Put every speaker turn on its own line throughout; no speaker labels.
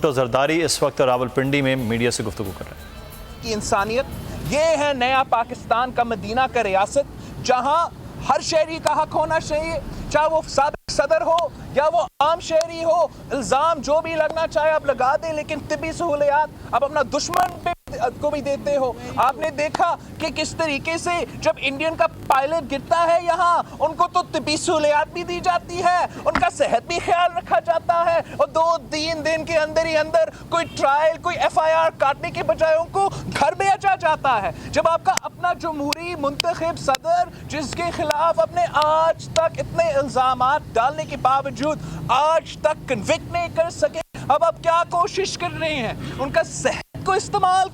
تو زرداری اس وقت راولپنڈی میں میڈیا سے گفتگو کر رہے ہیں
کی انسانیت یہ ہے نیا پاکستان کا مدینہ کا ریاست جہاں ہر شہری کا حق ہونا چاہیے، چاہے وہ سابق صدر ہو یا وہ عام شہری ہو۔ الزام جو بھی لگنا چاہے آپ لگا دیں، لیکن طبی سہولیات آپ اپنا دشمن کو بھی دیتے ہو۔ آپ نے دیکھا کہ کس طریقے سے جب انڈین کا پائلٹ گرتا ہے یہاں ان کو تو طبی سہولیات بھی دی جاتی ہے، ان کا صحت بھی خیال رکھا جاتا ہے، اور 2-3 دن کے اندر ہی اندر کوئی ٹرائل کوئی FIR کاٹنے کے بجائے ان کو گھر بھیجا جاتا ہے۔ جب آپ کا اپنا جمہوری منتخب صدر جس کے خلاف اپنے آج تک اتنے الزامات ڈالنے کے باوجود آج تک کنوکٹ نہیں کر سکے، اب آپ کیا کوشش کر رہے ہیں؟ ان کا صحت کو استعمال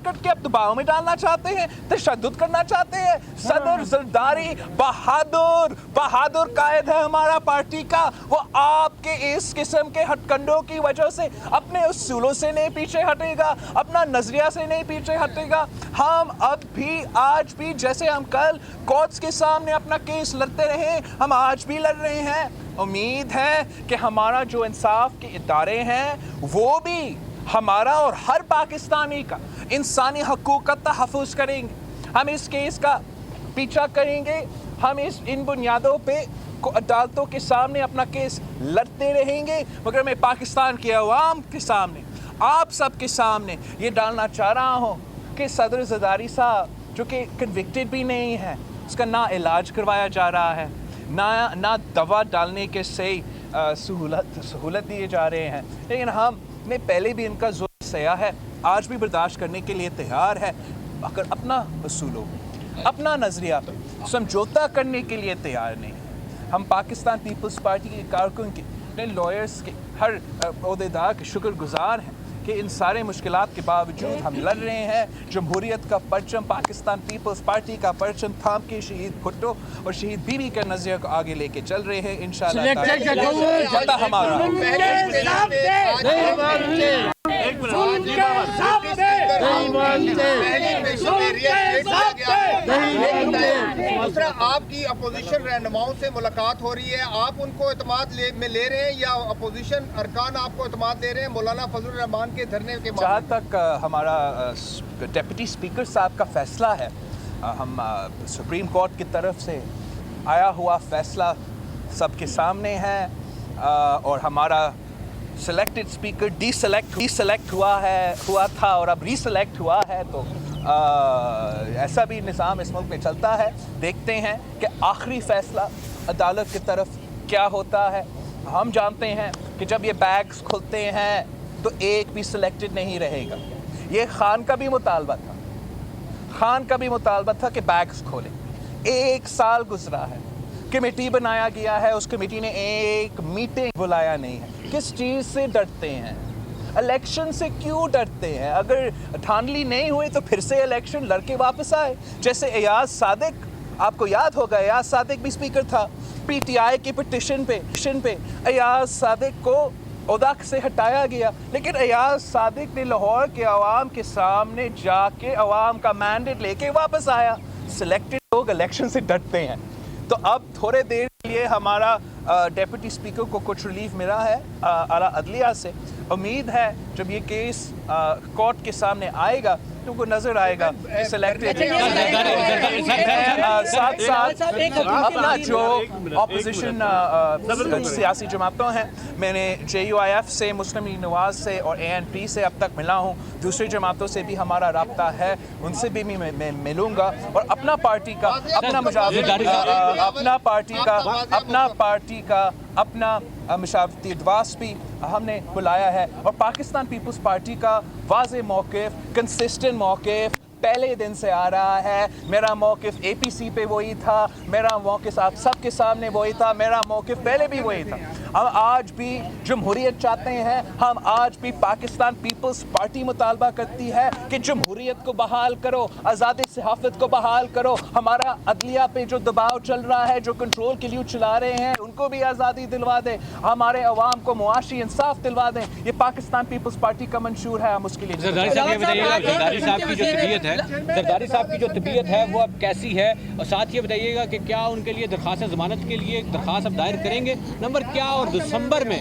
کر کے اب دباؤ میں ڈالنا چاہتے ہیں، تشدد کرنا چاہتے ہیں۔ صدر زرداری بہادر قائد ہے ہمارا پارٹی کا، وہ آپ کے اس قسم کے ہٹ کنڈوں کی وجہ سے اپنے اصولوں سے نہیں پیچھے ہٹے گا، اپنا نظریہ سے نہیں پیچھے ہٹے گا۔ ہم اب بھی آج بھی جیسے ہم کل کورٹس کے سامنے اپنا کیس لڑتے رہے، ہم آج بھی لڑ رہے ہیں۔ امید ہے کہ ہمارا جو انصاف کے ادارے ہیں وہ بھی ہمارا اور ہر پاکستانی کا انسانی حقوق کا تحفظ کریں گے۔ ہم اس کیس کا پیچھا کریں گے، ہم ان بنیادوں پہ عدالتوں کے سامنے اپنا کیس لڑتے رہیں گے، مگر میں پاکستان کے عوام کے سامنے آپ سب کے سامنے یہ ڈالنا چاہ رہا ہوں کہ صدر زرداری صاحب جو کہ کنوکٹڈ بھی نہیں ہے، اس کا نہ علاج کروایا جا رہا ہے، نہ دوا ڈالنے کے سے سہولت دیے جا رہے ہیں، لیکن ہم نے پہلے بھی ان کا ظلم سہا ہے، آج بھی برداشت کرنے کے لیے تیار ہے، اگر اپنا اصولوں اپنا نظریہ پہ سمجھوتا کرنے کے لیے تیار نہیں ہے۔ ہم پاکستان پیپلز پارٹی کے کارکن کے اپنے لائرز کے ہر عہدیدار کے شکر گزار ہیں کہ ان سارے مشکلات کے باوجود ہم لڑ رہے ہیں، جمہوریت کا پرچم پاکستان پیپلز پارٹی کا پرچم تھام کے شہید بھٹو اور شہید بی بی کے نظریہ کو آگے لے کے چل رہے ہیں۔ انشاءاللہ فتح ہمارا۔
دوسرا، آپ کی اپوزیشن رہنماؤں سے ملاقات ہو رہی ہے، آپ ان کو اعتماد میں لے رہے ہیں یا اپوزیشن ارکان آپ کو اعتماد دے رہے ہیں مولانا فضل الرحمان کے دھرنے کے بعد؟
جہاں تک ہمارا ڈپٹی اسپیکر صاحب کا فیصلہ ہے، ہم سپریم کورٹ کی طرف سے آیا ہوا فیصلہ سب کے سامنے ہے، اور ہمارا سلیکٹڈ اسپیکر ڈی سلیکٹ ہوا تھا اور اب ری سلیکٹ ہوا ہے، تو ایسا بھی نظام اس ملک میں چلتا ہے۔ دیکھتے ہیں کہ آخری فیصلہ عدالت کی طرف کیا ہوتا ہے۔ ہم جانتے ہیں کہ جب یہ بیگز کھلتے ہیں تو ایک بھی سلیکٹڈ نہیں رہے گا۔ یہ خان کا بھی مطالبہ تھا کہ بیگز کھولیں۔ 1 سال گزرا ہے، کمیٹی بنایا گیا ہے، اس کمیٹی نے ایک میٹنگ بلایا نہیں ہے۔ کس چیز سے ڈرتے ہیں؟ الیکشن سے کیوں ڈرتے ہیں؟ اگر دھاندلی نہیں ہوئی تو پھر سے الیکشن لڑ کے واپس آئے، جیسے ایاز صادق، آپ کو یاد ہوگا ایاز صادق بھی اسپیکر تھا، PTI کی پٹیشن پہ ایاز صادق کو عہدہ سے ہٹایا گیا، لیکن ایاز صادق نے لاہور کے عوام کے سامنے جا کے عوام کا مینڈیٹ لے کے واپس آیا۔ سلیکٹڈ لوگ الیکشن سے ڈرتے ہیں، تو اب تھوڑے دیر کے لیے ہمارا ڈیپٹی اسپیکر کو کچھ ریلیف ملا ہے اعلیٰ عدلیہ سے۔ امید ہے جب یہ کیس کورٹ کے سامنے آئے گا تو کو نظر آئے گا کہ سلیکٹڈ ساتھ اپنا جو اپوزیشن سیاسی جماعتوں ہیں، میں نے JUIF سے، مسلم لیگ نواز سے اور ANP سے اب تک ملا ہوں، دوسری جماعتوں سے بھی ہمارا رابطہ ہے، ان سے بھی میں ملوں گا، اور اپنا پارٹی کا اپنا مشاورتی ادواس بھی ہم نے بلایا ہے، اور پاکستان پیپلز پارٹی کا واضح موقف، کنسسٹنٹ موقف پہلے دن سے آ رہا ہے۔ میرا موقف APC پہ وہی تھا، میرا موقف آپ سب کے سامنے وہی تھا، میرا موقف پہلے بھی وہی تھا۔ ہم آج بھی جمہوریت چاہتے ہیں، ہم آج بھی پاکستان پیپلز پارٹی مطالبہ کرتی ہے کہ جمہوریت کو بحال کرو، آزادی صحافت کو بحال کرو، ہمارا عدلیہ پہ جو دباؤ چل رہا ہے، جو کنٹرول کے لیے چلا رہے ہیں، ان کو بھی آزادی دلوا دیں، ہمارے عوام کو معاشی انصاف دلوا دیں۔ یہ پاکستان پیپلز پارٹی کا منشور ہے، ہم اس کے لیے
زرداری صاحب کی جو طبیعت ہے وہ اب کیسی ہے، اور ساتھ یہ بتائیے گا کہ کیا ان کے لیے درخواست ضمانت کے لیے درخواست اب دائر کریں گے؟ نمبر کیا، اور دسمبر میں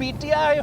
PTI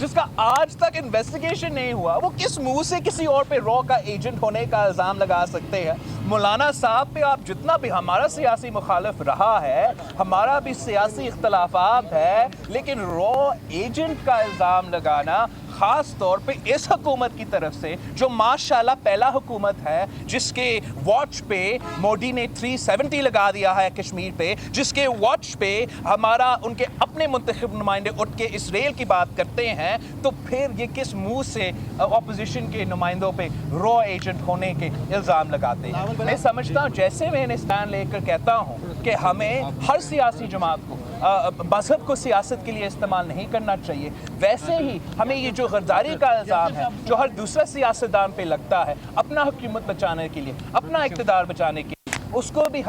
جس کا آج تک انویسٹیگیشن نہیں ہوا، وہ کس منہ سے کسی اور پہ را کا ایجنٹ ہونے کا الزام لگا سکتے ہیں؟ مولانا صاحب پہ آپ جتنا بھی ہمارا سیاسی مخالف رہا ہے، ہمارا بھی سیاسی اختلافات ہے، لیکن را ایجنٹ کا الزام لگانا خاص طور پہ اس حکومت کی طرف سے، جو ماشاءاللہ پہلا حکومت ہے جس کے واچ پہ مودی نے 370 لگا دیا ہے کشمیر پہ، جس کے واچ پہ ہمارا ان کے اپنے منتخب نمائندے اٹھ کے اسرائیل کی بات کرتے ہیں، تو پھر یہ کس منہ سے اپوزیشن کے نمائندوں پہ را ایجنٹ ہونے کے الزام لگاتے ہیں؟ میں سمجھتا ہوں جیسے میں اسٹینڈ لے کر کہتا ہوں کہ ہمیں ہر سیاسی جماعت کو مذہب کو سیاست کے لیے استعمال نہیں کرنا چاہیے، ویسے ہی ہمیں یہ جو غداری کا الزام ہے جو ہر دوسرا سیاستدان پہ لگتا ہے اپنا حکومت بچانے کے لیے، اپنا اقتدار بچانے کے لیے، اس کو بھی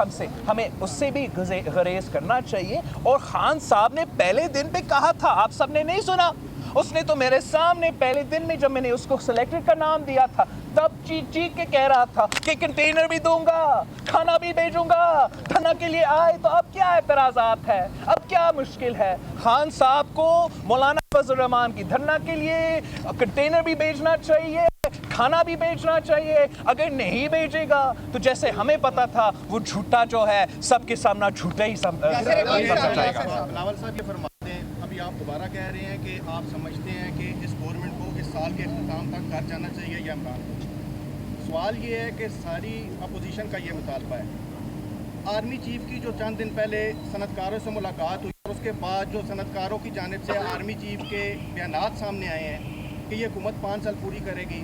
ہمیں اس سے بھی گریز کرنا چاہیے۔ اور خان صاحب نے پہلے دن پہ کہا تھا، آپ سب نے نہیں سنا، اس نے تو میرے سامنے پہلے دن میں جب میں نے اس کو سلیکٹڈ کا نام دیا تھا تب چیخ کے کہہ رہا تھا کہ کنٹینر بھی دوں گا، کھانا بھی بھیجوں گا، دھرنا کے لیے آئے۔ تو اب کیا اعتراضات ہے، اب کیا مشکل ہے؟ خان صاحب کو مولانا فضل الرحمان کی دھرنا کے لیے کنٹینر بھی بھیجنا چاہیے، کھانا بھی بیچنا چاہیے۔ اگر نہیں بھیجے گا تو جیسے ہمیں پتا تھا وہ جھوٹا جو ہے سب کے سامنے جھوٹا ہی سمجھا جائے گا۔
بلاول صاحب یہ فرماتے ہیں، ابھی آپ دوبارہ کہہ رہے ہیں کہ آپ سمجھتے ہیں کہ اس گورنمنٹ کو اس سال کے اختتام تک گھر جانا چاہیے یا عمران کو۔ سوال یہ ہے کہ ساری اپوزیشن کا یہ مطالبہ ہے۔ آرمی چیف کی جو چند دن پہلے صنعتکاروں سے ملاقات ہوئی اور اس کے بعد جو صنعتکاروں کی جانب سے آرمی چیف کے بیانات سامنے آئے ہیں کہ یہ حکومت 5 سال پوری کرے گی،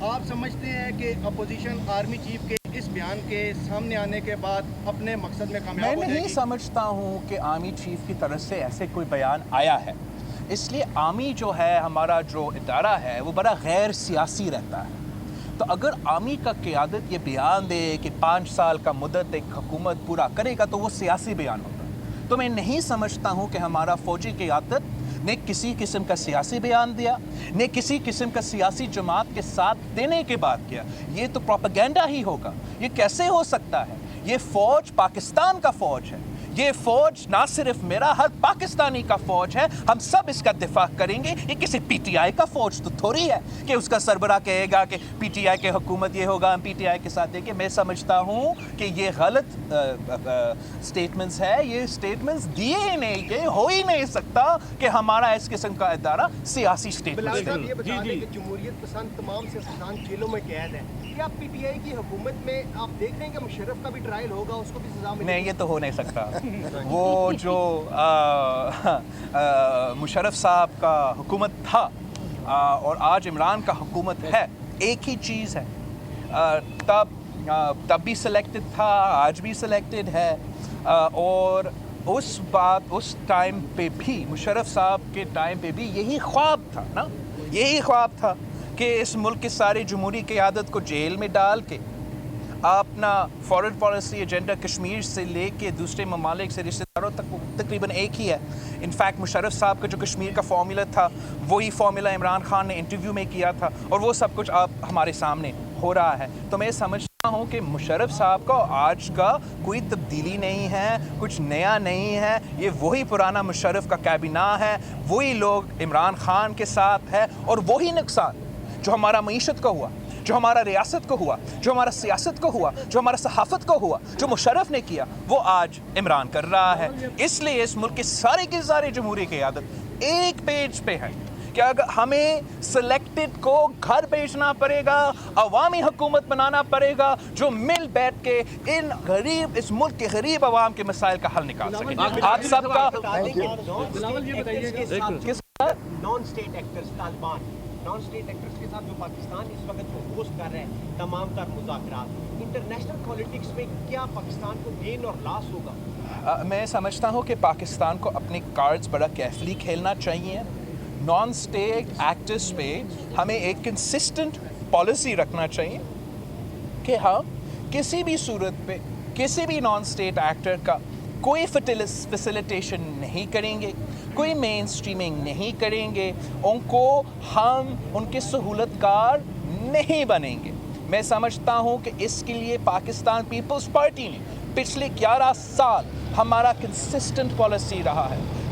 آپ سمجھتے ہیں کہ اپوزیشن آرمی چیف کے اس بیان کے سامنے آنے کے بعد اپنے مقصد میں کامیاب ہو
میں
جائے گی؟
نہیں سمجھتا ہوں کہ آرمی چیف کی طرف سے ایسے کوئی بیان آیا ہے، اس لیے آرمی جو ہے ہمارا جو ادارہ ہے وہ بڑا غیر سیاسی رہتا ہے۔ تو اگر آرمی کا قیادت یہ بیان دے کہ 5 سال کا مدت ایک حکومت پورا کرے گا تو وہ سیاسی بیان ہوتا ہے۔ تو میں نہیں سمجھتا ہوں کہ ہمارا فوجی قیادت نے کسی قسم کا سیاسی بیان دیا، نے کسی قسم کا سیاسی جماعت کے ساتھ دینے کے بعد کیا۔ یہ تو پروپیگنڈا ہی ہوگا۔ یہ کیسے ہو سکتا ہے؟ یہ فوج پاکستان کا فوج ہے، یہ فوج نہ صرف میرا، ہر پاکستانی کا فوج ہے، ہم سب اس کا دفاع کریں گے۔ یہ کسی پی ٹی آئی کا فوج تو تھوڑی ہے کہ اس کا سربراہ کہے گا کہ پی ٹی آئی کے حکومت یہ ہوگا، ہم پی ٹی آئی کے ساتھ دیکھیں۔ میں سمجھتا ہوں کہ یہ غلط سٹیٹمنٹس ہے، یہ سٹیٹمنٹس دیے ہی نہیں، یہ ہو ہی نہیں سکتا کہ ہمارا اس قسم کا ادارہ سیاسی
بلاول
سٹیٹمنٹس
صاحب
دے۔
یہ بتا دیں کہ جمہوریت پسند تمام سیاستدان جیلوں میں قید ہیں، کیا پی ٹی آئی کی حکومت میں آپ دیکھ رہے ہیں کہ مشرف کا بھی ٹرائل ہوگا، اس کو بھی سزا ملے گی؟
نہیں، یہ تو ہو نہیں سکتا۔ وہ جو مشرف صاحب کا حکومت تھا اور آج عمران کا حکومت ہے، ایک ہی چیز ہے۔ تب بھی سلیکٹڈ تھا، آج بھی سلیکٹڈ ہے، اور اس ٹائم پہ بھی مشرف صاحب کے ٹائم پہ بھی یہی خواب تھا نا، یہی خواب تھا کہ اس ملک کی ساری جمہوری قیادت کو جیل میں ڈال کے اپنا فارن پالیسی ایجنڈا کشمیر سے لے کے دوسرے ممالک سے رشتہ داروں تک تقریباً ایک ہی ہے۔ انفیکٹ مشرف صاحب کا جو کشمیر کا فارمولا تھا وہی فارمولا عمران خان نے انٹرویو میں کیا تھا، اور وہ سب کچھ اب ہمارے سامنے ہو رہا ہے۔ تو میں سمجھتا ہوں کہ مشرف صاحب کا آج کا کوئی تبدیلی نہیں ہے، کچھ نیا نہیں ہے، یہ وہی پرانا مشرف کا کابینہ ہے، وہی لوگ عمران خان کے ساتھ ہے، اور وہی نقصان جو ہمارا معیشت کو ہوا، جو ہمارا ریاست کو ہوا، جو ہمارا سیاست کو ہوا، جو ہمارا صحافت کو ہوا، جو مشرف نے کیا، وہ آج عمران کر رہا ہے۔ اس لیے اس ملک کی ساری جمہوری قیادت ایک پیج پہ ہے کہ اگر ہمیں سلیکٹڈ کو گھر بھیجنا پڑے گا، عوامی حکومت بنانا پڑے گا جو مل بیٹھ کے اس ملک کے غریب عوام کے مسائل کا حل نکال سکے۔ آپ سب کا
non state actors Taliban, non state actors کے ساتھ جو پاکستان اس وقت جو ہوسٹ کر رہے ہیں تمام تر مذاکرات، انٹرنیشنل پولیٹکس میں کیا پاکستان کو گین اور لاس ہوگا؟
میں سمجھتا ہوں کہ پاکستان کو اپنے کارڈز بڑا کیئرفلی کھیلنا چاہیے۔ نان اسٹیٹ ایکٹرز پہ ہمیں ایک کنسسٹنٹ پالیسی رکھنا چاہیے کہ ہم کسی بھی صورت پہ کسی بھی نان اسٹیٹ ایکٹر کا کوئی فیسیلیٹیشن نہیں کریں گے، کوئی مین اسٹریمنگ نہیں کریں گے، ان کو ہم ان کے سہولت کار نہیں بنیں گے۔ میں سمجھتا ہوں کہ اس کے لیے پاکستان پیپلز پارٹی نے پچھلے 11 سال ہمارا کنسسٹنٹ پالیسی رہا ہے